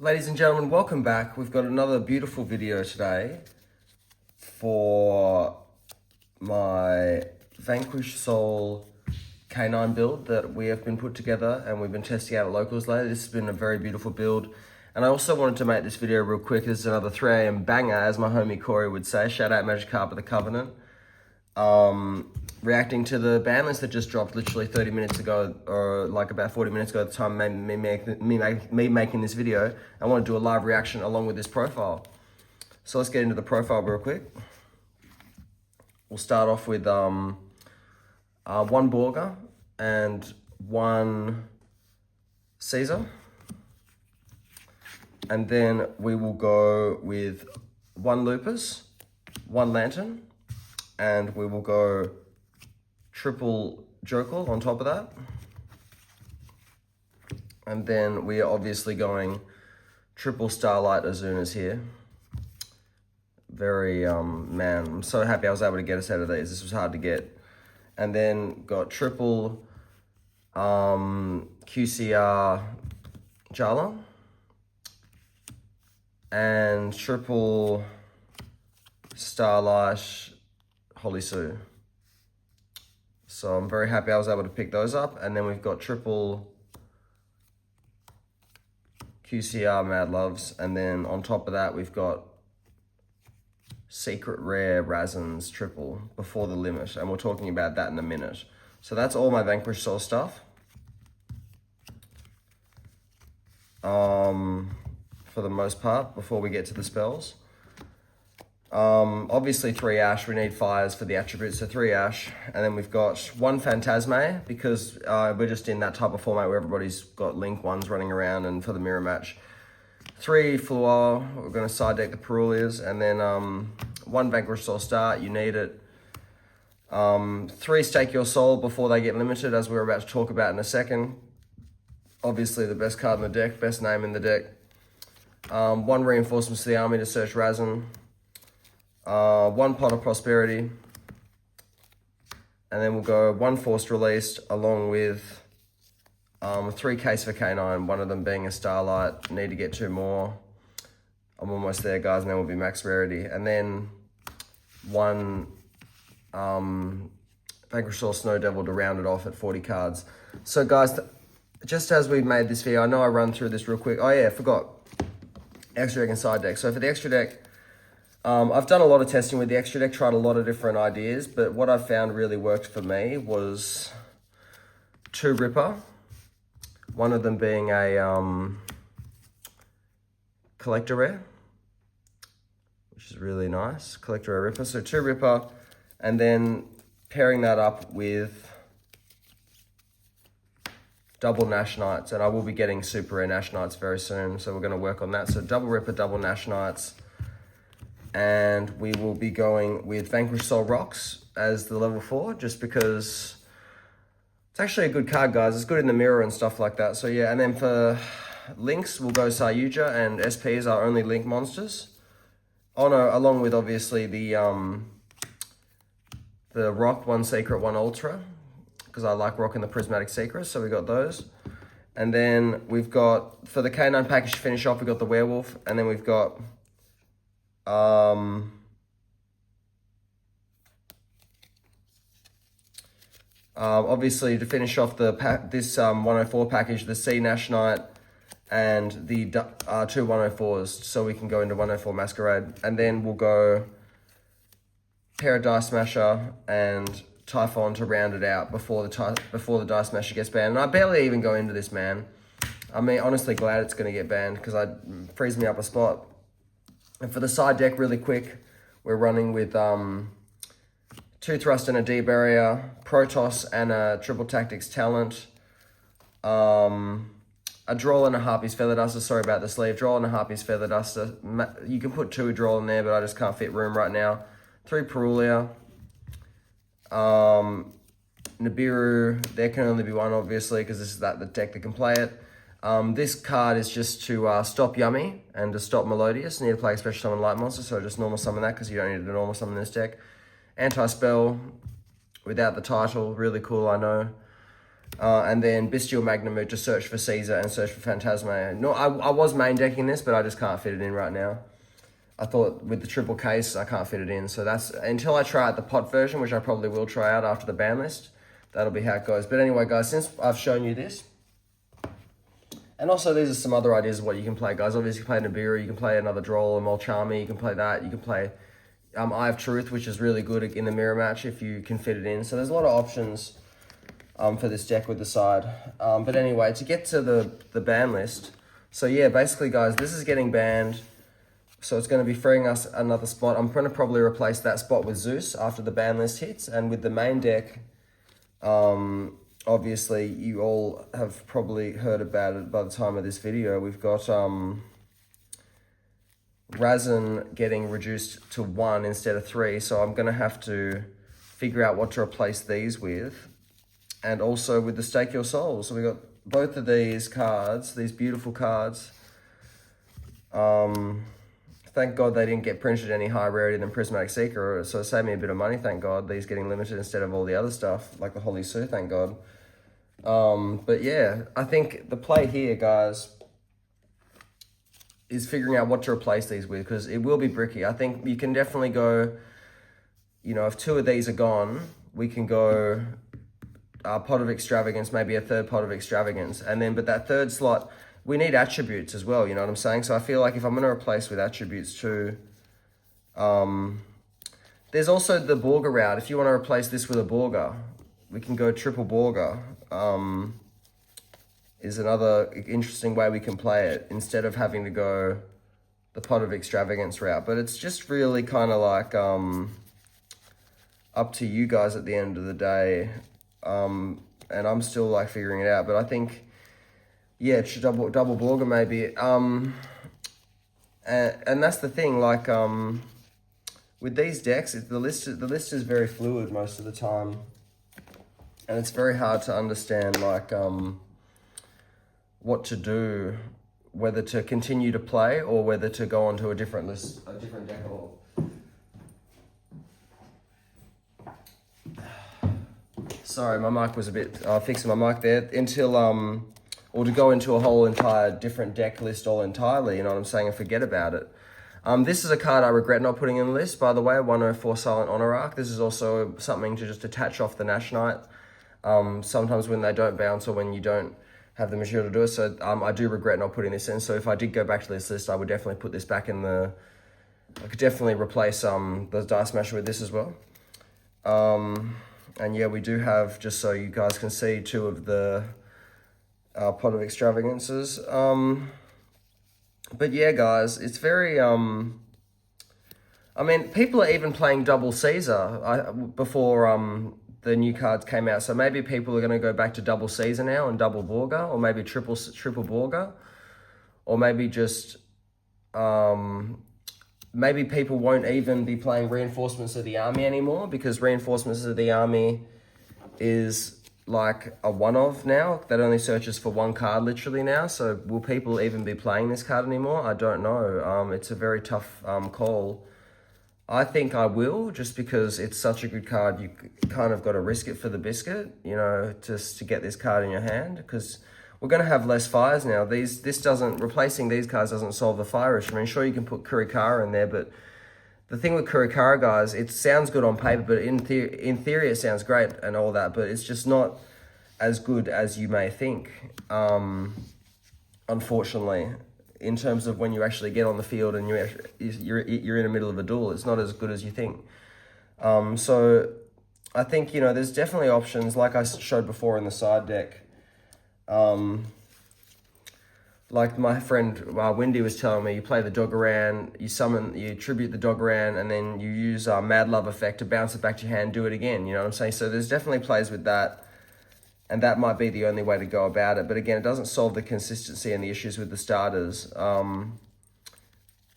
Ladies and gentlemen, welcome back. We've got another beautiful video today for my Vanquish Soul K9 build that we have been put together and we've been testing out at locals lately. This has been a very beautiful build. And I also wanted to make this video real quick. This is another 3 a.m. banger, as my homie Corey would say. Shout out Magic Carpet the Covenant. Reacting to the ban list that just dropped literally 30 minutes ago, or like about 40 minutes ago at the time me making this video. I want to do a live reaction along with this profile. So let's get into the profile real quick. We'll start off with one Borger and one Caesar. And then we will go with one Lupus, one Lantern, and we will go triple Jokel on top of that. And then we are obviously going triple Starlight Azunas here. Very, man, I'm so happy I was able to get a set of these. This was hard to get. And then got triple QCR Jala and triple Starlight Holy Sue. So I'm very happy I was able to pick those up. And then we've got triple QCR Mad Loves. And then on top of that, we've got Secret Rare Razins triple Before the Limit. And we're talking about that in a minute. So that's all my Vanquish Soul stuff. For the most part, before we get to the spells. Obviously 3 Ash, we need fires for the attributes, so 3 Ash. And then we've got 1 Phantasme, because we're just in that type of format where everybody's got Link 1s running around, and for the mirror match. 3 Fluor, we're going to side deck the Perulias, and then 1 Vanquish Soul Star, you need it. 3 Stake Your Soul before they get limited, as we're about to talk about in a second. Obviously the best card in the deck, best name in the deck. 1 Reinforcements to the army to search Razin. 1 Pot of Prosperity, and then we'll go 1 Forced Released along with 3 Case for K9, one of them being a Starlight. Need to get 2 more. I'm almost there, guys, and then we'll be max rarity. And then 1 Vanquish Soul Snow Devil to round it off at 40 cards. So guys, just as we made this video, I know I run through this real quick. Oh yeah, I forgot. Extra deck and side deck. So for the extra deck, I've done a lot of testing with the extra deck, tried a lot of different ideas, but what I found really worked for me was 2 Ripper, one of them being a Collector Rare, which is really nice, Collector Rare Ripper. So 2 Ripper, and then pairing that up with double Nash Knights, and I will be getting super rare Nash Knights very soon, so we're going to work on that. So double Ripper, double Nash Knights. And we will be going with Vanquish Soul Rocks as the level 4, just because it's actually a good card, guys. It's good in the mirror and stuff like that. So yeah, and then for links, we'll go Sayuja, and SPs are only link monsters. Oh no, along with obviously the Rock, 1 Secret, 1 Ultra, because I like rocking the Prismatic Secrets, so we got those. And then we've got, for the K9 package to finish off, we've got the Werewolf, and then we've got obviously to finish off this 104 package, the C Nash Knight and the 2 104s, so we can go into 104 Masquerade. And then we'll go pair of Dice Smasher and Typhon to round it out before the Dice Smasher gets banned. And I barely even go into this, man. I mean, honestly glad it's going to get banned, because it frees me up a spot. And for the side deck, really quick, we're running with 2 Thrust and a D Barrier, Protoss and a Triple Tactics Talent, a Droll and a Harpy's Feather Duster. Sorry about the sleeve. Droll and a Harpy's Feather Duster. You can put 2 Droll in there, but I just can't fit room right now. 3 Perulia. Nibiru, there can only be 1, obviously, because this is the deck that can play it. This card is just to stop Yummy and to stop Melodious. You need to play a special summon light monster, so just normal summon that, because you don't need to normal summon this deck. Anti-spell without the title, really cool, I know. And then Bestial Magnamut to search for Caesar and search for Phantasma. No, I was main decking this, but I just can't fit it in right now. I thought with the triple case, I can't fit it in. So that's, until I try out the pot version, which I probably will try out after the ban list, that'll be how it goes. But anyway, guys, since I've shown you this, and also these are some other ideas of what you can play, guys. Obviously, you can play Nibiru, you can play another Droll, a Molchami, you can play that. You can play Eye of Truth, which is really good in the mirror match if you can fit it in. So there's a lot of options for this deck with the side. But anyway, to get to the ban list, so yeah, basically, guys, this is getting banned. So it's going to be freeing us another spot. I'm going to probably replace that spot with Zeus after the ban list hits. And with the main deck, obviously, you all have probably heard about it by the time of this video. We've got Razin getting reduced to 1 instead of 3. So I'm going to have to figure out what to replace these with. And also with the Stake Your Soul. So we got both of these cards, these beautiful cards. Thank God they didn't get printed any higher rarity than Prismatic Seeker, so it saved me a bit of money, thank God. These getting limited instead of all the other stuff, like the Holy Sue, thank God. But yeah, I think the play here, guys, is figuring out what to replace these with, because it will be bricky. I think you can definitely go, you know, if 2 of these are gone, we can go Pot of Extravagance, maybe a third Pot of Extravagance, and then, but that third slot, we need attributes as well, you know what I'm saying? So I feel like if I'm going to replace with attributes too, there's also the Borga route. If you want to replace this with a Borga, we can go triple Borga, is another interesting way we can play it, instead of having to go the Pot of Extravagance route. But it's just really kind of like up to you guys at the end of the day, and I'm still like figuring it out. But I think, yeah, it's double Borga maybe. And that's the thing, like with these decks, the list is very fluid most of the time, and it's very hard to understand like what to do, whether to continue to play or whether to go on to a different list, a different deck or. Sorry, my mic was a bit fixing my mic there until or to go into a whole entire different deck list all entirely, you know what I'm saying, and forget about it. This is a card I regret not putting in the list, by the way, 104 Silent Honor Arc. This is also something to just attach off the Nash Knight, sometimes when they don't bounce or when you don't have the material to do it. So I do regret not putting this in. So if I did go back to this list, I would definitely put this back in the, I could definitely replace the Dice Smasher with this as well. And yeah, we do have, just so you guys can see, 2 of the Pot of Extravagances. But yeah, guys, it's very, I mean, people are even playing double Caesar before the new cards came out. So maybe people are going to go back to double Caesar now and double Borga, or maybe triple Borga, or maybe just, maybe people won't even be playing Reinforcements of the Army anymore, because Reinforcements of the Army is like a one-of now that only searches for 1 card literally now. So will people even be playing this card anymore? I don't know. It's a very tough call. I think I will, just because it's such a good card. You kind of got to risk it for the biscuit, you know, just to get this card in your hand, because we're going to have less fires now. Replacing these cards doesn't solve the fire issue. I mean, sure, you can put Kurikara in there, but the thing with Kurikara, guys, it sounds good on paper, but in theory it sounds great and all that, but it's just not as good as you may think, unfortunately, in terms of when you actually get on the field and you're in the middle of a duel. It's not as good as you think. So I think, you know, there's definitely options, like I showed before in the side deck. Like my friend Windy was telling me, you play the Dogoran, you tribute the Dogoran, and then you use Mad Love effect to bounce it back to your hand, do it again, you know what I'm saying? So there's definitely plays with that, and that might be the only way to go about it. But again, it doesn't solve the consistency and the issues with the starters.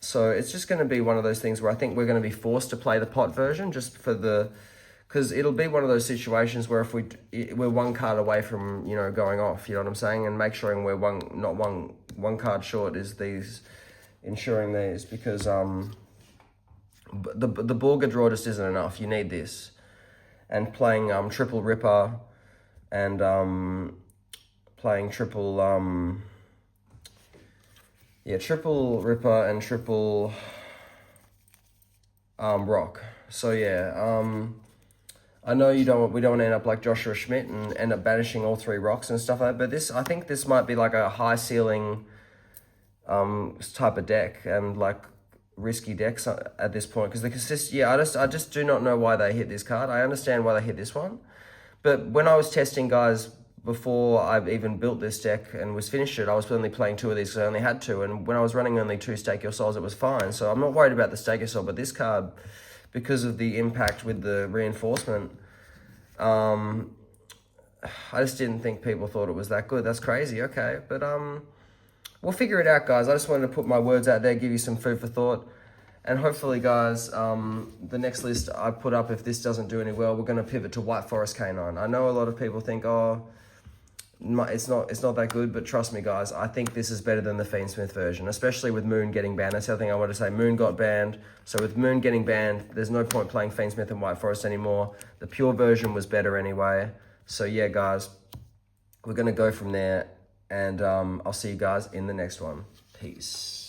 So it's just going to be one of those things where I think we're going to be forced to play the pot version, just for because it'll be one of those situations where if we're 1 card away from, you know, going off, you know what I'm saying, and make sure we're not one card short is ensuring these, because the Borga draw just isn't enough. You need this, and playing triple Ripper, and playing triple triple Ripper and triple Rock. So yeah, I know we don't want to end up like Joshua Schmidt and end up banishing all 3 rocks and stuff like that, but I think this might be like a high ceiling type of deck, and like risky decks at this point, because I just do not know why they hit this card. I understand why they hit this one, but when I was testing guys before I even built this deck and was finished it, I was only playing 2 of these because I only had 2, and when I was running only 2 Stake Your Souls, it was fine. So I'm not worried about the Stake Your Soul, but this card, because of the impact with the reinforcement, I just didn't think people thought it was that good. That's crazy. Okay, but we'll figure it out, guys. I just wanted to put my words out there, give you some food for thought. And hopefully, guys, the next list I put up, if this doesn't do any well, we're going to pivot to White Forest K9. I know a lot of people think, oh, it's not that good, but trust me, guys, I think this is better than the Fiendsmith version, especially with Moon getting banned. That's the other thing I want to say. Moon got banned. So with Moon getting banned, there's no point playing Fiendsmith and White Forest anymore. The pure version was better anyway. So yeah, guys, we're going to go from there. And I'll see you guys in the next one. Peace.